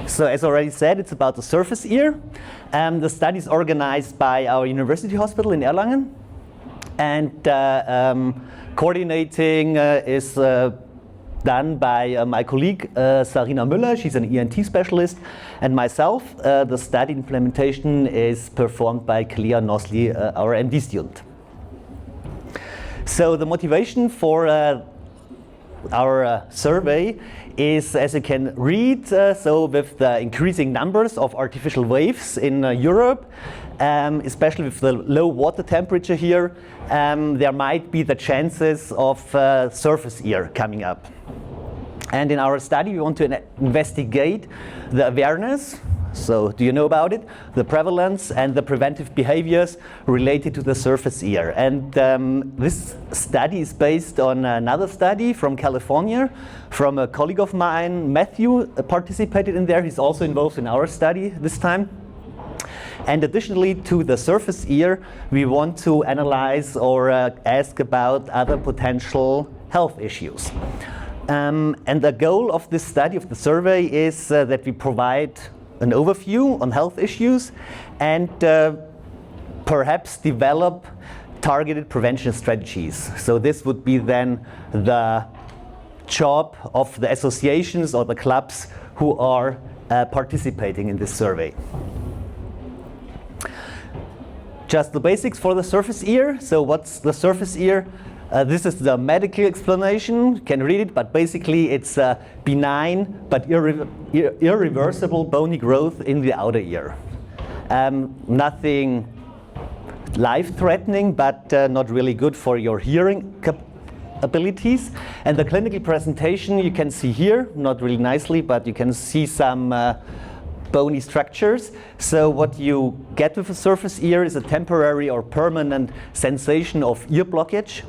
So as already said, it's about the surface ear. The study is organized by our university hospital in Erlangen, and coordinating is done by my colleague Sarina Müller. She's an ENT specialist, and myself. The study implementation is performed by Clea Nosli, our MD student. So the motivation for our survey is, as you can read, so with the increasing numbers of artificial waves in Europe, especially with the low water temperature here, there might be the chances of surface ear coming up. And in our study, we want to investigate the awareness. So do you know about it? The prevalence and the preventive behaviors related to the surface ear. And this study is based on another study from California, from a colleague of mine, Matthew, participated in there. He's also involved in our study this time. And additionally to the surface ear, we want to analyze or ask about other potential health issues. And the goal of this study, of the survey, is that we provide an overview on health issues and perhaps develop targeted prevention strategies. So this would be then the job of the associations or the clubs who are participating in this survey. Just the basics for the surface ear. So what's the surface ear? This is the medical explanation. You can read it, but basically it's a benign but irreversible bony growth in the outer ear. Nothing life-threatening, but not really good for your hearing abilities. And the clinical presentation you can see here, not really nicely, but you can see some bony structures. So what you get with a surface ear is a temporary or permanent sensation of ear blockage,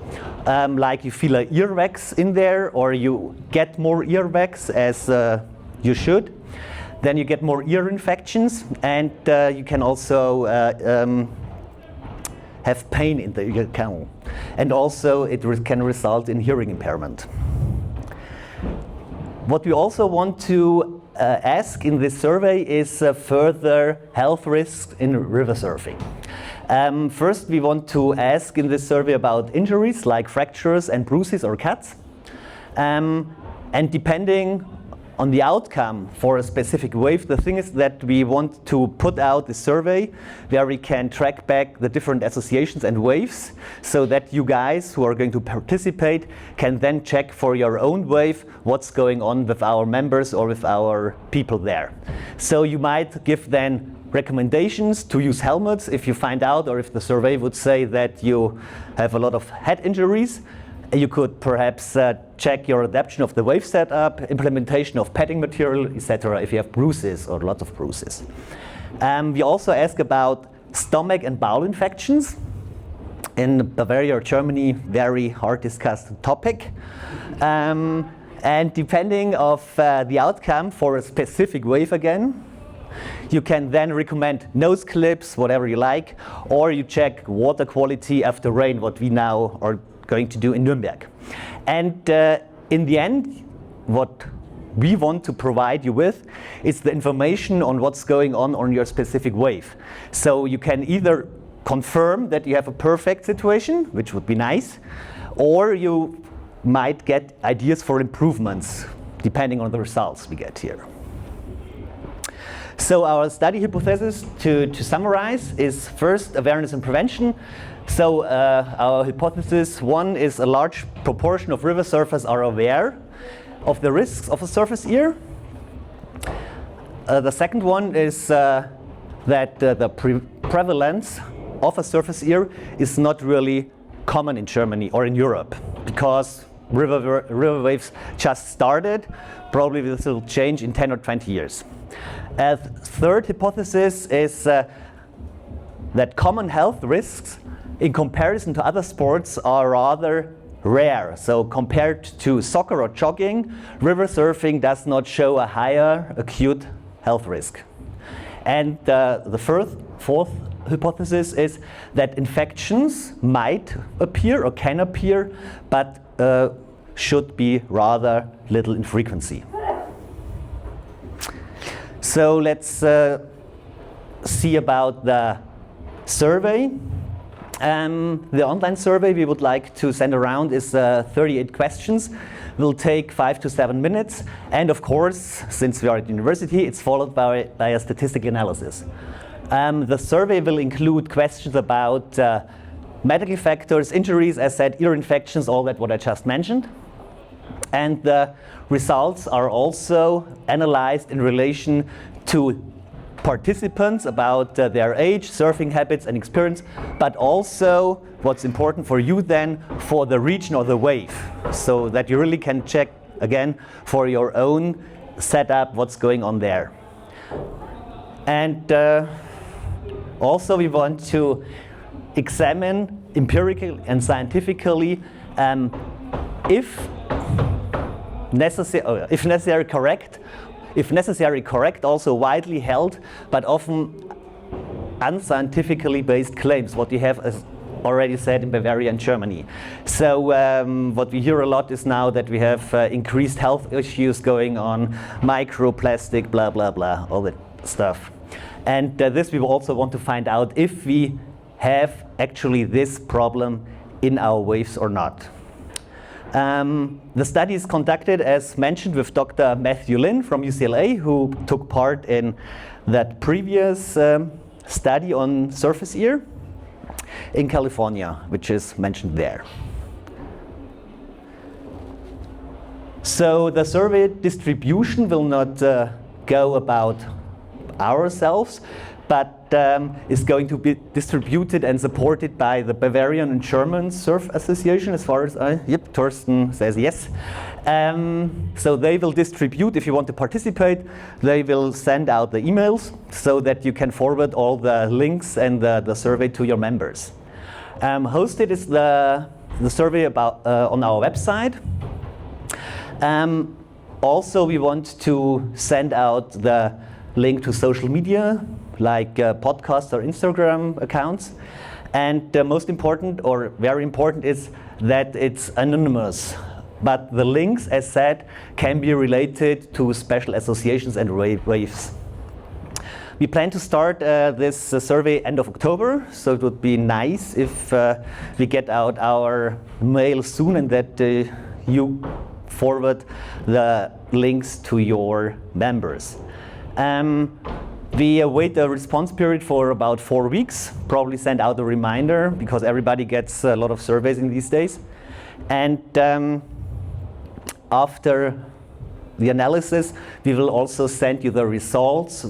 like you feel an earwax in there, or you get more earwax as you should. Then you get more ear infections, and you can also have pain in the ear canal. And also it can result in hearing impairment. What we also want to ask in this survey is further health risks in river surfing. First, we want to ask in this survey about injuries like fractures and bruises or cuts. And depending on the outcome for a specific wave, the thing is that we want to put out the survey where we can track back the different associations and waves, so that you guys who are going to participate can then check for your own wave what's going on with our members or with our people there. So you might give then recommendations to use helmets if you find out, or if the survey would say that you have a lot of head injuries. You could perhaps check your adaptation of the wave setup, implementation of padding material, etc. if you have bruises or lots of bruises. We also ask about stomach and bowel infections. In Bavaria or Germany, very hard discussed topic. And depending of the outcome for a specific wave again, you can then recommend nose clips, whatever you like, or you check water quality after rain, what we now are going to do in Nuremberg. And in the end, what we want to provide you with is the information on what's going on your specific wave. So you can either confirm that you have a perfect situation, which would be nice, or you might get ideas for improvements, depending on the results we get here. So our study hypothesis, to summarize, is first awareness and prevention. So our hypothesis one is a large proportion of river surfers are aware of the risks of a surface ear. The second one is that the prevalence of a surface ear is not really common in Germany or in Europe, because river waves just started. Probably this will change in 10 or 20 years. Third hypothesis is that common health risks in comparison to other sports are rather rare. So compared to soccer or jogging, river surfing does not show a higher acute health risk. And the fourth hypothesis is that infections might appear or can appear, but should be rather little in frequency. So let's see about the survey. The online survey we would like to send around is 38 questions. Will take 5 to 7 minutes, and of course, since we are at university, it's followed by a statistical analysis. The survey will include questions about medical factors, injuries, as said, ear infections, all that what I just mentioned. And the results are also analyzed in relation to participants about their age, surfing habits and experience, but also what's important for you then for the region or the wave, so that you really can check again for your own setup what's going on there. And also we want to examine empirically and scientifically if necessary correct, also widely held, but often unscientifically based claims, what we have as already said in Bavaria and Germany. So what we hear a lot is now that we have increased health issues going on, microplastic, blah, blah, blah, all that stuff. And this we will also want to find out if we have actually this problem in our waves or not. The study is conducted, as mentioned, with Dr. Matthew Lin from UCLA, who took part in that previous study on surface ear in California, which is mentioned there. So the survey distribution will not go about ourselves, but is going to be distributed and supported by the Bavarian and German Surf Association, as far as Thorsten says yes. So they will distribute, if you want to participate, they will send out the emails so that you can forward all the links and the survey to your members. Hosted is the survey about on our website. Also, we want to send out the link to social media, like podcasts or Instagram accounts. And most important, or very important, is that it's anonymous. But the links, as said, can be related to special associations and waves. We plan to start this survey end of October, so it would be nice if we get out our mail soon and that you forward the links to your members. We await a response period for about 4 weeks, probably send out a reminder because everybody gets a lot of surveys in these days. And after the analysis, we will also send you the results,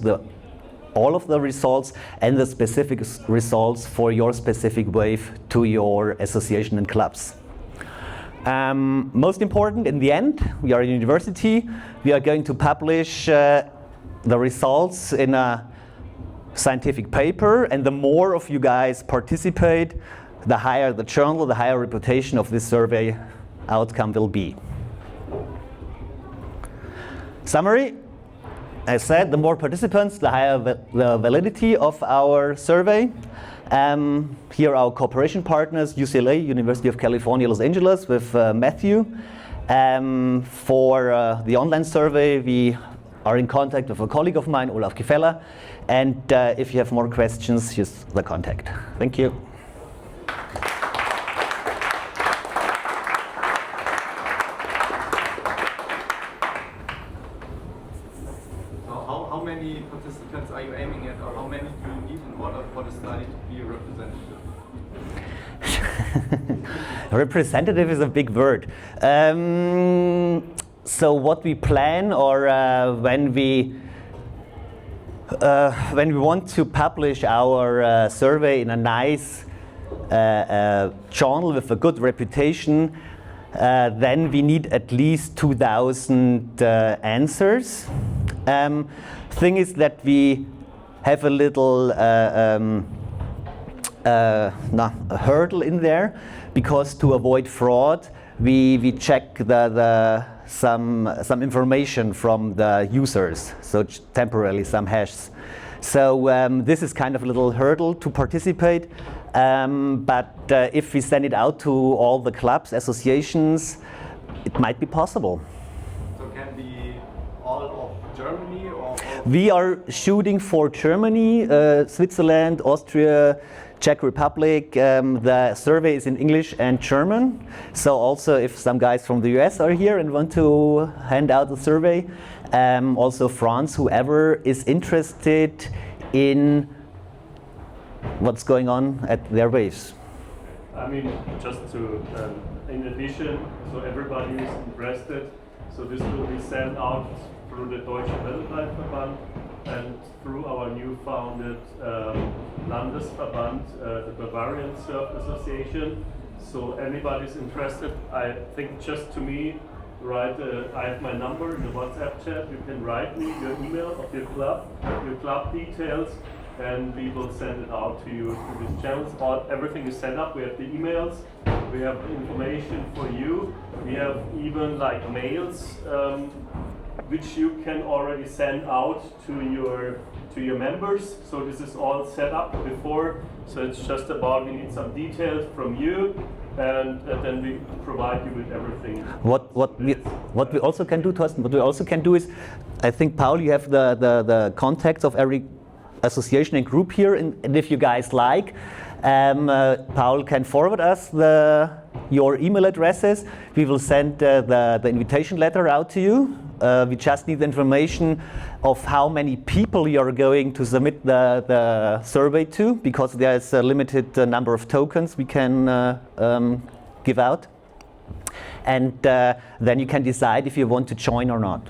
all of the results and the specific results for your specific wave to your association and clubs. Most important, in the end, we are a university, we are going to publish the results in a scientific paper, and the more of you guys participate, the higher the journal, the higher reputation of this survey outcome will be. Summary, as said, the more participants, the higher the validity of our survey. Here are our cooperation partners, UCLA, University of California, Los Angeles, with Matthew. For the online survey, we are in contact with a colleague of mine, Olaf Gefäller. And if you have more questions, use the contact. Thank you. How many participants are you aiming at, or how many do you need in order for the study to be representative? Representative is a big word. So what we plan, or when we want to publish our survey in a nice journal with a good reputation, then we need at least 2,000 answers. Thing is that we have a little a hurdle in there, because to avoid fraud, we check some information from the users, so temporarily some hashes. So this is kind of a little hurdle to participate, but if we send it out to all the clubs, associations, it might be possible. So can be all of Germany, or We are shooting for Germany, Switzerland, Austria, Czech Republic. The survey is in English and German. So also if some guys from the US are here and want to hand out the survey, also France, whoever is interested in what's going on at their waves. I mean, just to, in addition, so everybody is interested, so this will be sent out through the Deutsche Weltleitverband and through our new founded Landesverband, the Bavarian Surf Association. So anybody's interested, I think just to me, write, I have my number in the WhatsApp chat, you can write me your email of your club details, and we will send it out to you through these channels. Everything is set up, we have the emails, we have information for you, we have even like mails which you can already send out to your members. So this is all set up before, so it's just about, we need some details from you, and then we provide you with everything. What we also can do, Thorsten, what we also can do is, I think, Paul, you have the contacts of every association and group here, and if you guys like, Paul can forward us your email addresses. We will send the invitation letter out to you. We just need the information of how many people you are going to submit the survey to, because there's a limited number of tokens we can give out. And then you can decide if you want to join or not.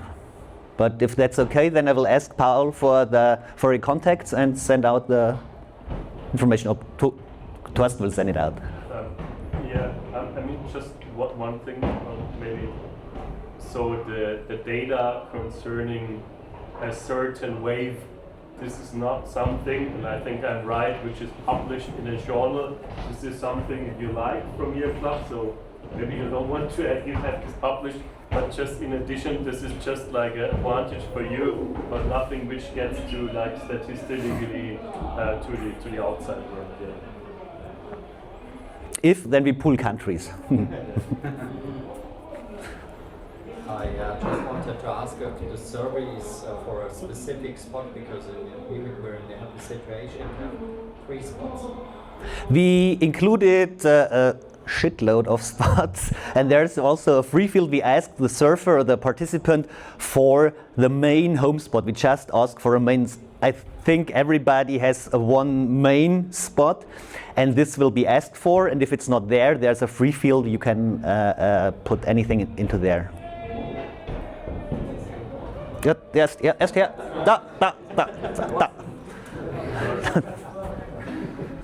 But if that's okay, then I will ask Paul for your contacts and send out the information. Thorsten will send it out. Yeah, I mean, just one thing, maybe. So the data concerning a certain wave, this is not something, and I think I'm right, which is published in a journal. This is something you like from your club, so maybe you don't want to have this published, but just in addition, this is just like an advantage for you, but nothing which gets to like statistically to the outside world. Yeah. If, then we pull countries. I just wanted to ask if the survey is for a specific spot, because we're in the situation to have 3 spots. We included a shitload of spots, and there's also a free field. We asked the surfer or the participant for the main home spot. We just asked for a main. I think everybody has one main spot, and this will be asked for, and if it's not there, there's a free field. You can put anything into there. Yes, yes, yeah.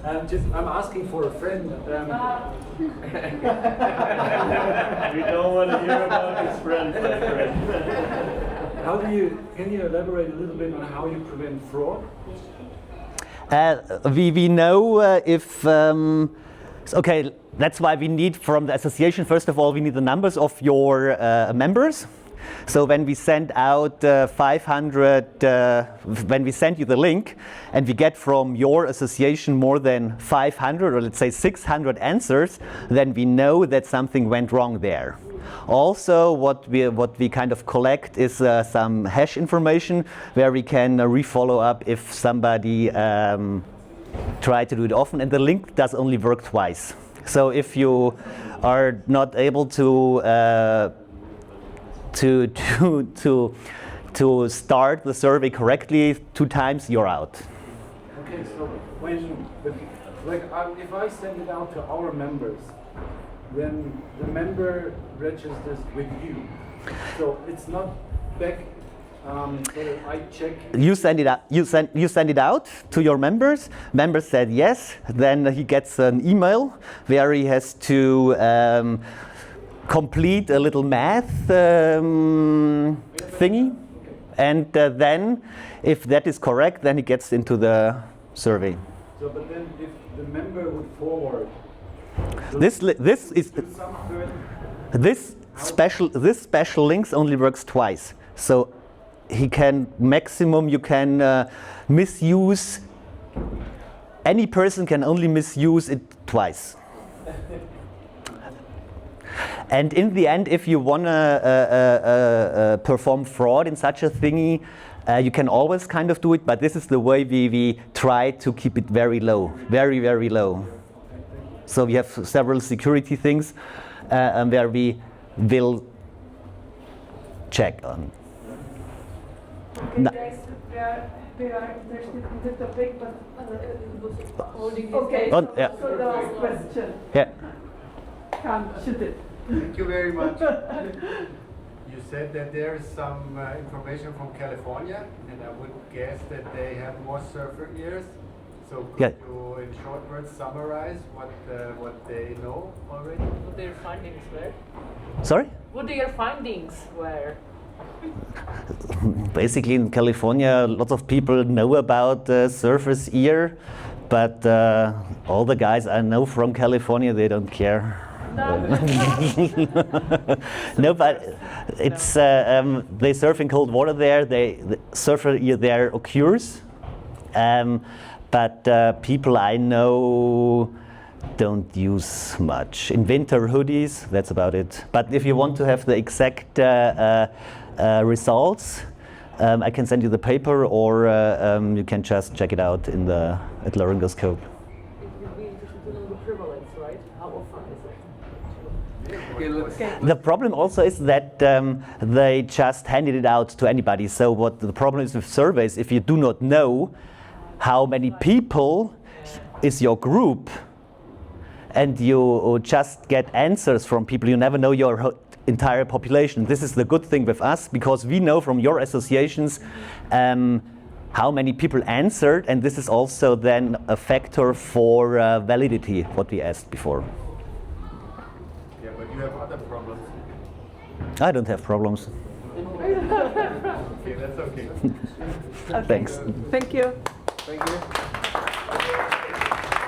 I'm asking for a friend. We don't want to hear about his friend, my friend. Can you elaborate a little bit on how you prevent fraud? We know if, okay, that's why we need from the association, first of all, we need the numbers of your members. So when we send out 500, when we send you the link and we get from your association more than 500 or let's say 600 answers, then we know that something went wrong there. Also, what we kind of collect is some hash information where we can refollow up if somebody tried to do it often, and the link does only work twice. So if you are not able to start the survey correctly 2 times, you're out. Okay, so if I send it out to our members, then the member registers with you. So it's not back. So I check. You send it out. You send it out to your members. Members said yes. Then he gets an email where he has to complete a little math thingy, and then if that is correct, then he gets into the survey. So, but then if the member would forward this special links only works twice. So he can maximum you can misuse. Any person can only misuse it twice. And in the end, if you want to perform fraud in such a thingy, You can always kind of do it, but this is the way we try to keep it very low, very, very low. So we have several security things where we will check on. Okay, guys, we are interested in the topic, but okay, Yeah. so the last question. Yeah. Come, shoot it. Thank you very much. You said that there is some information from California, and I would guess that they have more surfer ears. So could you, in short words, summarize what they know already? What their findings were? Sorry? What their findings were? Basically in California, lots of people know about surfer's ear, but all the guys I know from California, they don't care. No, but it's they surf in cold water there. The surfer ear there occurs, but people I know don't use much. In winter hoodies, that's about it. But if you want to have the exact results, I can send you the paper, or you can just check it out in at laryngoscope. It would be interesting to know the prevalence, right? How often is it? The problem also is that they just handed it out to anybody. So what the problem is with surveys, if you do not know how many people is your group, and you just get answers from people, you never know your entire population. This is the good thing with us, because we know from your associations how many people answered, and this is also then a factor for validity, what we asked before. Yeah, but you have other problems. I don't have problems. Okay, that's okay. Thanks. Thank you. Thank you.